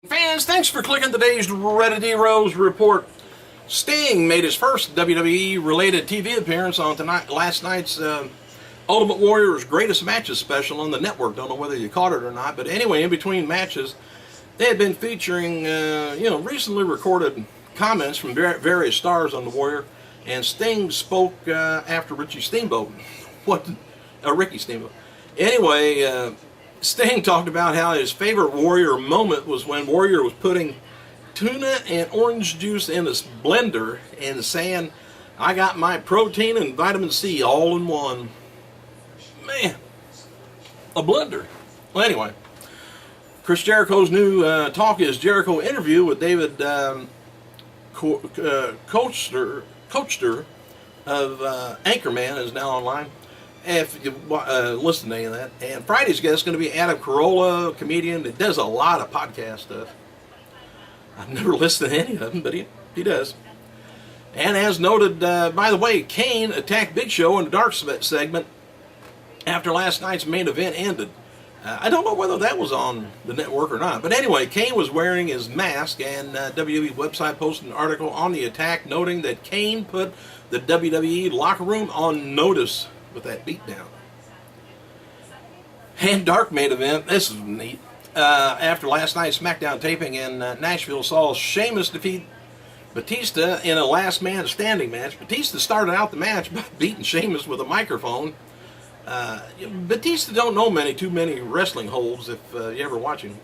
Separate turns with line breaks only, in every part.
Fans, thanks for clicking today's Reddit Rose report. Sting made his first WWE-related TV appearance on last night's Ultimate Warrior's Greatest Matches special on the network. Don't know whether you caught it or not, but anyway, in between matches, they had been featuring, recently recorded comments from various stars on the Warrior, and Sting spoke after Ricky Steamboat. Ricky Steamboat. Anyway, Sting talked about how his favorite Warrior moment was when Warrior was putting tuna and orange juice in this blender and saying, "I got my protein and vitamin C all in one." Man, a blender. Well, anyway, Chris Jericho's new Talk Is Jericho interview with David Coaster of Anchorman is now online. If you listen to any of that. And Friday's guest is going to be Adam Carolla, a comedian that does a lot of podcast stuff. I've never listened to any of them, but he does. And as noted, by the way, Kane attacked Big Show in the Dark segment after last night's main event ended. I don't know whether that was on the network or not. But anyway, Kane was wearing his mask, and WWE website posted an article on the attack noting that Kane put the WWE locker room on notice with that beatdown. And Dark main event, this is neat. After last night's SmackDown taping in Nashville saw Sheamus defeat Batista in a last man standing match. Batista started out the match by beating Sheamus with a microphone. Batista don't know too many wrestling holds if you ever watch him.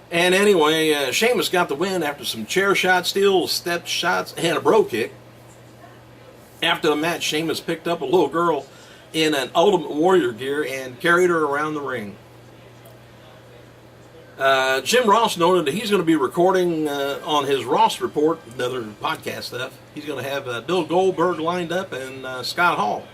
And anyway, Sheamus got the win after some chair shots, steel step shots, and a bro kick. After the match, Sheamus picked up a little girl in an Ultimate Warrior gear and carried her around the ring. Jim Ross noted that he's going to be recording on his Ross Report, another podcast stuff. He's going to have Bill Goldberg lined up and Scott Hall.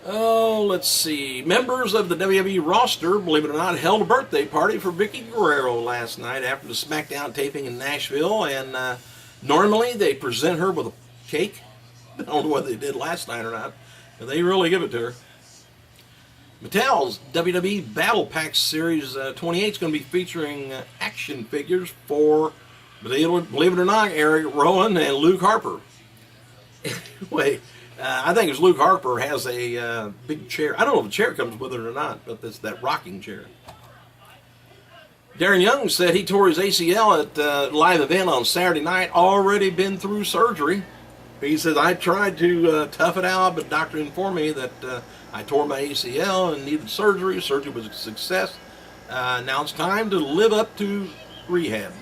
Oh, let's see. Members of the WWE roster, believe it or not, held a birthday party for Vicky Guerrero last night after the SmackDown taping in Nashville. And normally they present her with a cake. I don't know whether they did last night or not, but they really give it to her. Mattel's WWE Battle Pack Series 28 is going to be featuring action figures for, believe it or not, Eric Rowan and Luke Harper. Anyway, I think it's Luke Harper has a big chair. I don't know if the chair comes with it or not, but it's that rocking chair. Darren Young said he tore his ACL at a live event on Saturday night, already been through surgery. He says, "I tried to tough it out, but doctor informed me that I tore my ACL and needed surgery. Surgery was a success. Now it's time to live up to rehab."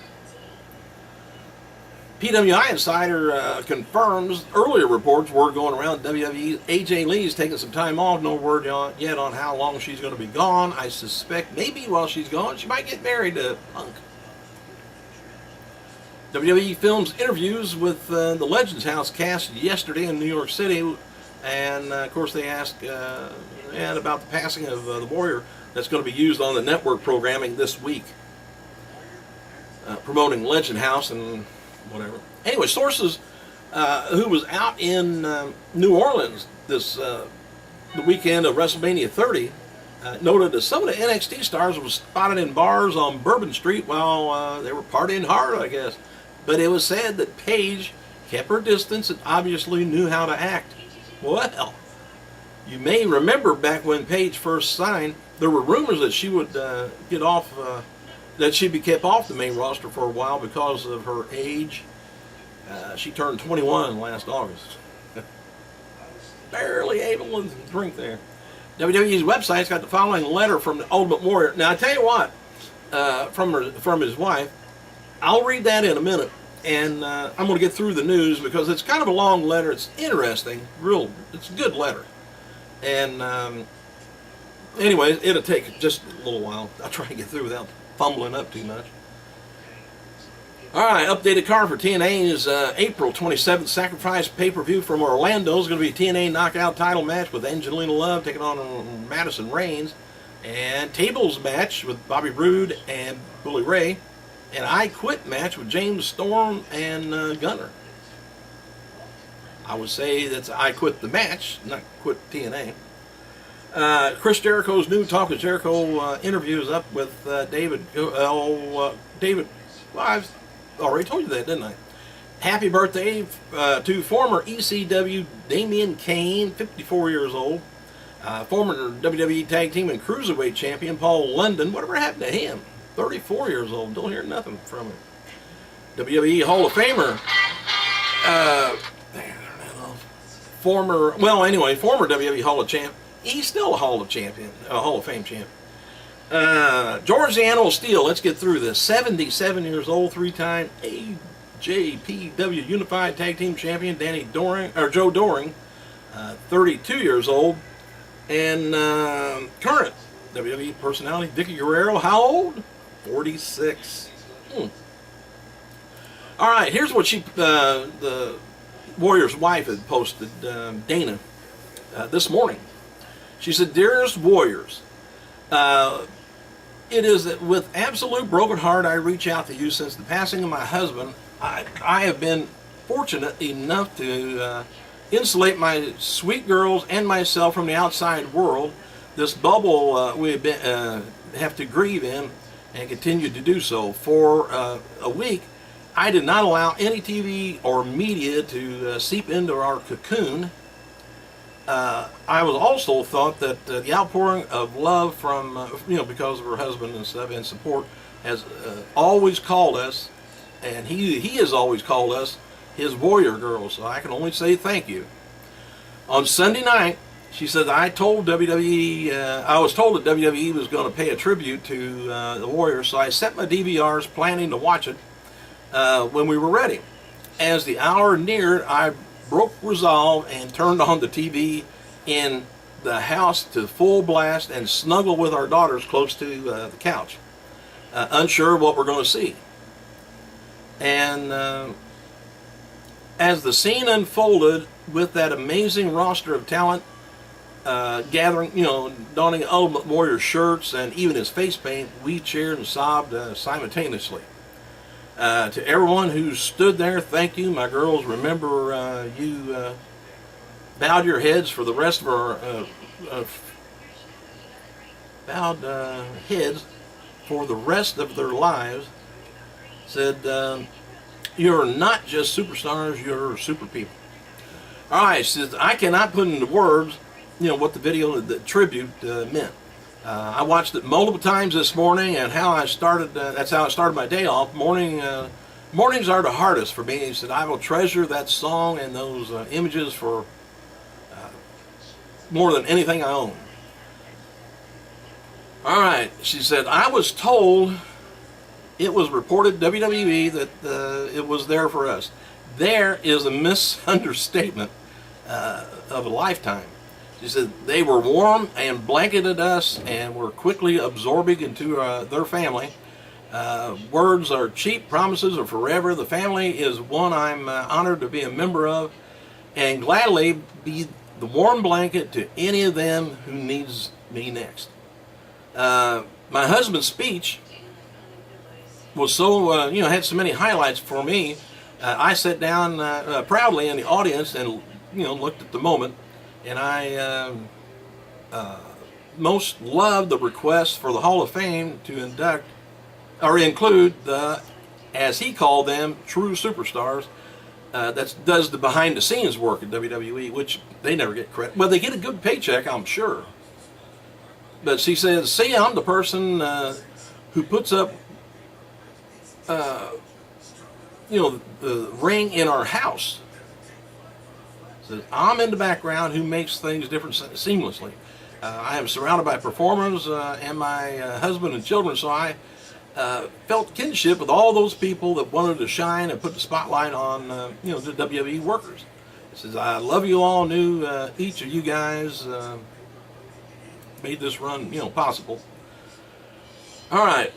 PWI Insider confirms earlier reports were going around WWE. AJ Lee's taking some time off. No word yet on how long she's going to be gone. I suspect maybe while she's gone, she might get married to Punk. WWE films interviews with the Legends House cast yesterday in New York City, and of course they asked about the passing of the Warrior that's going to be used on the network programming this week, promoting Legend House and whatever. Anyway, sources who was out in New Orleans the weekend of WrestleMania 30 noted that some of the NXT stars were spotted in bars on Bourbon Street while they were partying hard, I guess. But it was said that Paige kept her distance and obviously knew how to act. Well, you may remember back when Paige first signed, there were rumors that she would get off, that she'd be kept off the main roster for a while because of her age. She turned 21 last August. Barely able to drink there. WWE's website's got the following letter from the Ultimate Warrior. Now, I tell you what, from his wife, I'll read that in a minute, and I'm going to get through the news because it's kind of a long letter. It's interesting, it's a good letter. And anyway, it'll take just a little while. I'll try to get through without fumbling up too much. All right, updated card for TNA'S April 27th Sacrifice pay-per-view from Orlando. Is going to be a TNA knockout title match with Angelina Love taking on Madison Reigns, and tables match with Bobby Roode and Bully Ray. An I Quit match with James Storm and Gunner. I would say that's I Quit the match, not Quit TNA. Chris Jericho's new Talk of Jericho interview is up with David. David, well, I've already told you that, didn't I? Happy birthday to former ECW Damian Kane, 54 years old. Former WWE Tag Team and Cruiserweight Champion Paul London. Whatever happened to him? 34 years old. Don't hear nothing from him. WWE Hall of Famer. Former WWE Hall of Champ. He's still a Hall of Fame champ. George the Animal Steel. Let's get through this. 77 years old, three-time AJPW Unified Tag Team Champion Joe Doring. 32 years old. And current WWE personality Vicky Guerrero, how old? 46. All right, here's what the Warrior's wife had posted, Dana, this morning. She said, "Dearest Warriors, it is with absolute broken heart I reach out to you since the passing of my husband. I have been fortunate enough to insulate my sweet girls and myself from the outside world. This bubble we have to grieve in and continue to do so. For a week, I did not allow any TV or media to seep into our cocoon. I was also thought that the outpouring of love from, because of her husband and stuff and support has always called us, and he has always called us his warrior girls. So I can only say thank you." On Sunday night, she said, I was told that WWE was going to pay a tribute to the Warriors, so I set my DVRs planning to watch it when we were ready. As the hour neared, I broke resolve and turned on the TV in the house to full blast and snuggled with our daughters close to the couch, unsure what we're going to see. And as the scene unfolded with that amazing roster of talent gathering, donning Ultimate Warrior shirts and even his face paint, we cheered and sobbed simultaneously. To everyone who stood there, thank you. My girls, remember you bowed your heads for the rest of our heads for the rest of their lives. Said, you're not just superstars, you're super people. All right, says, I cannot put into words, what the video, the tribute meant. I watched it multiple times this morning, and how I started. That's how I started my day off. Mornings are the hardest for me. He said, I will treasure that song and those images for more than anything I own. All right, she said, I was told it was reported WWE that it was there for us. There is a misunderstatement of a lifetime. She said, they were warm and blanketed us and were quickly absorbing into their family. Words are cheap, promises are forever. The family is one I'm honored to be a member of and gladly be the warm blanket to any of them who needs me next. My husband's speech was so, had so many highlights for me. I sat down proudly in the audience and, looked at the moment. And I most loved the request for the Hall of Fame to include the, as he called them, true superstars. That does the behind-the-scenes work at WWE, which they never get credit. Well, they get a good paycheck, I'm sure. But she says, see, I'm the person who puts up, the ring in our house. Says, I'm in the background who makes things different seamlessly. I am surrounded by performers and my husband and children, so I felt kinship with all those people that wanted to shine and put the spotlight on, the WWE workers. He says, I love you all, knew each of you guys made this run, possible. All right.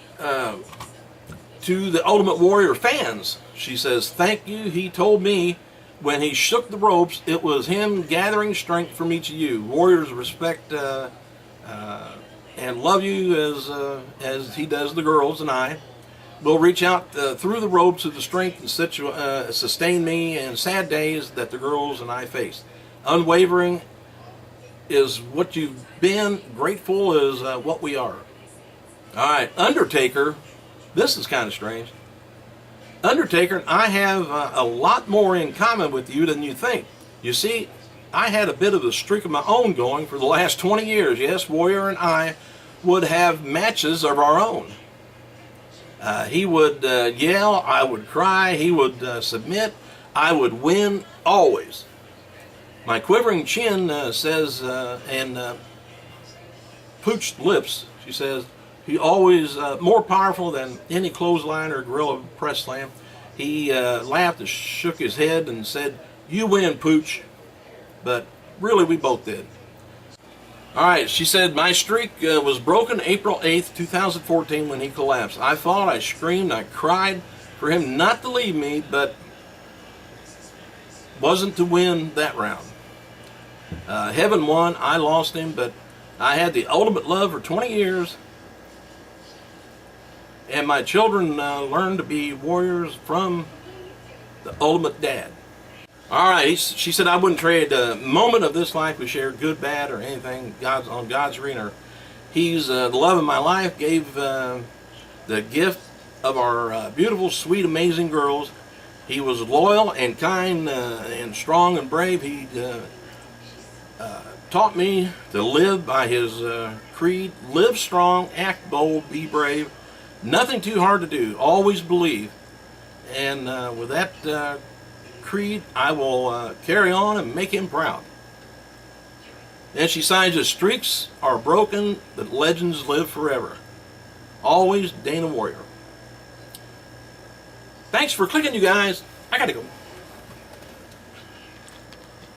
To the Ultimate Warrior fans, she says, thank you. He told me when he shook the ropes, it was him gathering strength from each of you. Warriors respect and love you as he does the girls and I. Will reach out through the ropes of the strength and sustain me in sad days that the girls and I face. Unwavering is what you've been. Grateful is what we are. All right, Undertaker. This is kind of strange. Undertaker and I have a lot more in common with you than you think. You see, I had a bit of a streak of my own going for the last 20 years. Yes, Warrior and I would have matches of our own. He would yell, I would cry, he would submit, I would win, always. My quivering chin says, and pooched lips, she says, he always more powerful than any clothesline or gorilla press slam. He laughed and shook his head and said, "You win, Pooch." But really, we both did. All right, she said, my streak was broken April 8th, 2014 when he collapsed. I fought, I screamed, I cried for him not to leave me, but wasn't to win that round. Heaven won, I lost him, but I had the ultimate love for 20 years. And my children learned to be warriors from the ultimate dad. All right, she said I wouldn't trade a moment of this life we shared, good, bad, or anything on God's arena. He's the love of my life, gave the gift of our beautiful, sweet, amazing girls. He was loyal and kind and strong and brave. He taught me to live by his creed, live strong, act bold, be brave. Nothing too hard to do, always believe. And with that creed, I will carry on and make him proud. And she signs, his streaks are broken, but legends live forever. Always, Dana Warrior. Thanks for clicking, you guys. I gotta go.